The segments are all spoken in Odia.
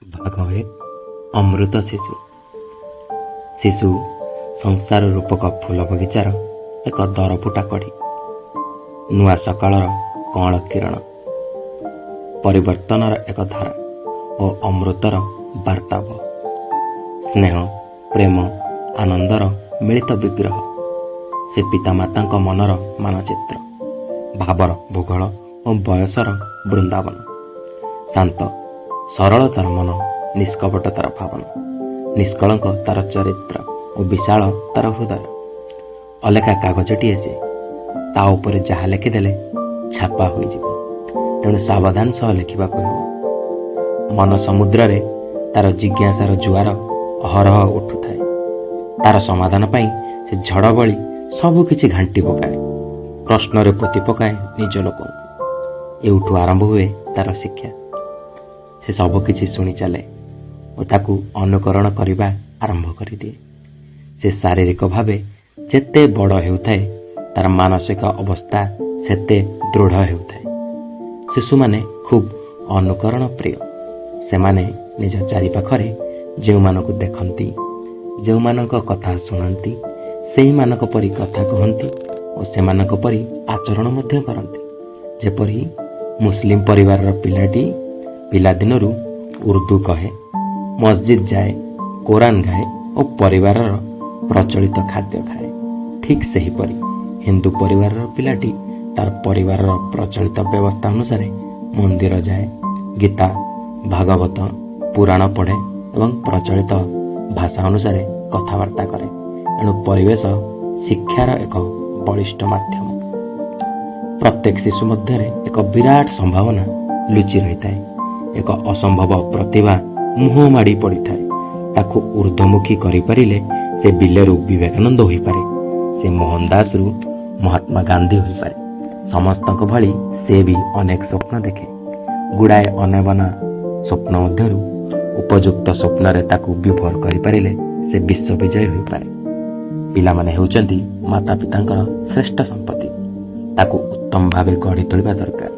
ଭାଗ ଏକ ଅମୃତ ଶିଶୁ। ଶିଶୁ ସଂସାର ରୂପକ ଫୁଲ ବଗିଚାର ଏକ ଦରଫୁଟା କଢ଼ି, ନୂଆ ସକାଳର କଅଁଳ କିରଣ, ପରିବର୍ତ୍ତନର ଏକ ଧାରା ଓ ଅମୃତର ବାର୍ତ୍ତାବହ। ସ୍ନେହ, ପ୍ରେମ, ଆନନ୍ଦର ମିଳିତ ବିଗ୍ରହ। ସେ ପିତାମାତାଙ୍କ ମନର ମାନଚିତ୍ର, ଭାବର ଭୂଗୋଳ ଓ ବୟସର ବୃନ୍ଦାବନ। ଶାନ୍ତ ସରଳ ତାର ମନ, ନିଷ୍କପଟ ତାର ଭାବନା, ନିଷ୍କଳଙ୍କ ତାର ଚରିତ୍ର ଓ ବିଶାଳ ତାର ହୃଦୟ। ଅଲେଖା କାଗଜଟିଏ ସେ, ତା ଉପରେ ଯାହା ଲେଖିଦେଲେ ଛାପା ହୋଇଯିବ, ତେଣୁ ସାବଧାନ ସହ ଲେଖିବାକୁ ହେବ। ମନ ସମୁଦ୍ରରେ ତାର ଜିଜ୍ଞାସାର ଜୁଆର ଅହରହ ଉଠୁଥାଏ। ତାର ସମାଧାନ ପାଇଁ ସେ ଝଡ଼ ଭଳି ସବୁ କିଛି ଘାଣ୍ଟି ପକାଏ, ପ୍ରଶ୍ନରେ ପୋତି ପକାଏ ନିଜ ଲୋକଙ୍କୁ। ଏଉଠୁ ଆରମ୍ଭ ହୁଏ ତାର ଶିକ୍ଷା। ସେ ସବୁକିଛି ଶୁଣି ଚାଲେ ଓ ତାକୁ ଅନୁକରଣ କରିବା ଆରମ୍ଭ କରିଦିଏ। ସେ ଶାରୀରିକ ଭାବେ ଯେତେ ବଡ଼ ହେଉଥାଏ, ତାର ମାନସିକ ଅବସ୍ଥା ସେତେ ଦୃଢ଼ ହେଉଥାଏ। ଶିଶୁମାନେ ଖୁବ୍ ଅନୁକରଣ ପ୍ରିୟ। ସେମାନେ ନିଜ ଚାରିପାଖରେ ଯେଉଁମାନଙ୍କୁ ଦେଖନ୍ତି, ଯେଉଁମାନଙ୍କ କଥା ଶୁଣନ୍ତି, ସେଇମାନଙ୍କ ପରି କଥା କହନ୍ତି ଓ ସେମାନଙ୍କ ପରି ଆଚରଣ ମଧ୍ୟ କରନ୍ତି। ଯେପରି ମୁସଲିମ ପରିବାରର ପିଲାଟି ପିଲାଦିନରୁ ଉର୍ଦ୍ଦୁ କହେ, ମସଜିଦ୍ ଯାଏ, କୋରାନ ଗାଏ ଓ ପରିବାରର ପ୍ରଚଳିତ ଖାଦ୍ୟ ଖାଏ। ଠିକ୍ ସେହିପରି ହିନ୍ଦୁ ପରିବାରର ପିଲାଟି ତାର ପରିବାରର ପ୍ରଚଳିତ ବ୍ୟବସ୍ଥା ଅନୁସାରେ ମନ୍ଦିର ଯାଏ, ଗୀତା, ଭାଗବତ, ପୁରାଣ ପଢ଼େ ଏବଂ ପ୍ରଚଳିତ ଭାଷା ଅନୁସାରେ କଥାବାର୍ତ୍ତା କରେ। ଏଣୁ ପରିବେଶ ଶିକ୍ଷାର ଏକ ବଳିଷ୍ଠ ମାଧ୍ୟମ। ପ୍ରତ୍ୟେକ ଶିଶୁ ମଧ୍ୟରେ ଏକ ବିରାଟ ସମ୍ଭାବନା ଲୁଚି ରହିଥାଏ। ଏକ ଅସମ୍ଭବ ପ୍ରତିଭା ମୁହଁ ମାଡ଼ି ପଡ଼ିଥାଏ। ତାକୁ ଊର୍ଦ୍ଧ୍ୱମୁଖୀ କରିପାରିଲେ ସେ ବିଲେରୁ ବିବେକାନନ୍ଦ ହୋଇପାରେ, ସେ ମୋହନ ଦାସରୁ ମହାତ୍ମା ଗାନ୍ଧୀ ହୋଇପାରେ। ସମସ୍ତଙ୍କ ଭଳି ସେ ବି ଅନେକ ସ୍ୱପ୍ନ ଦେଖେ। ଗୁଡ଼ାଏ ଅନାବନା ସ୍ୱପ୍ନ ମଧ୍ୟରୁ ଉପଯୁକ୍ତ ସ୍ୱପ୍ନରେ ତାକୁ ବିଭୋର କରିପାରିଲେ ସେ ବିଶ୍ୱବିଜୟୀ ହୋଇପାରେ। ପିଲାମାନେ ହେଉଛନ୍ତି ମାତା ପିତାଙ୍କର ଶ୍ରେଷ୍ଠ ସମ୍ପତ୍ତି। ତାକୁ ଉତ୍ତମ ଭାବେ ଗଢ଼ି ତୋଳିବା ଦରକାର।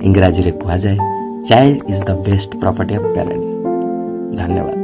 ଇଂରାଜୀରେ କୁହାଯାଏ, child is the best property of parents. ଧନ୍ୟବାଦ।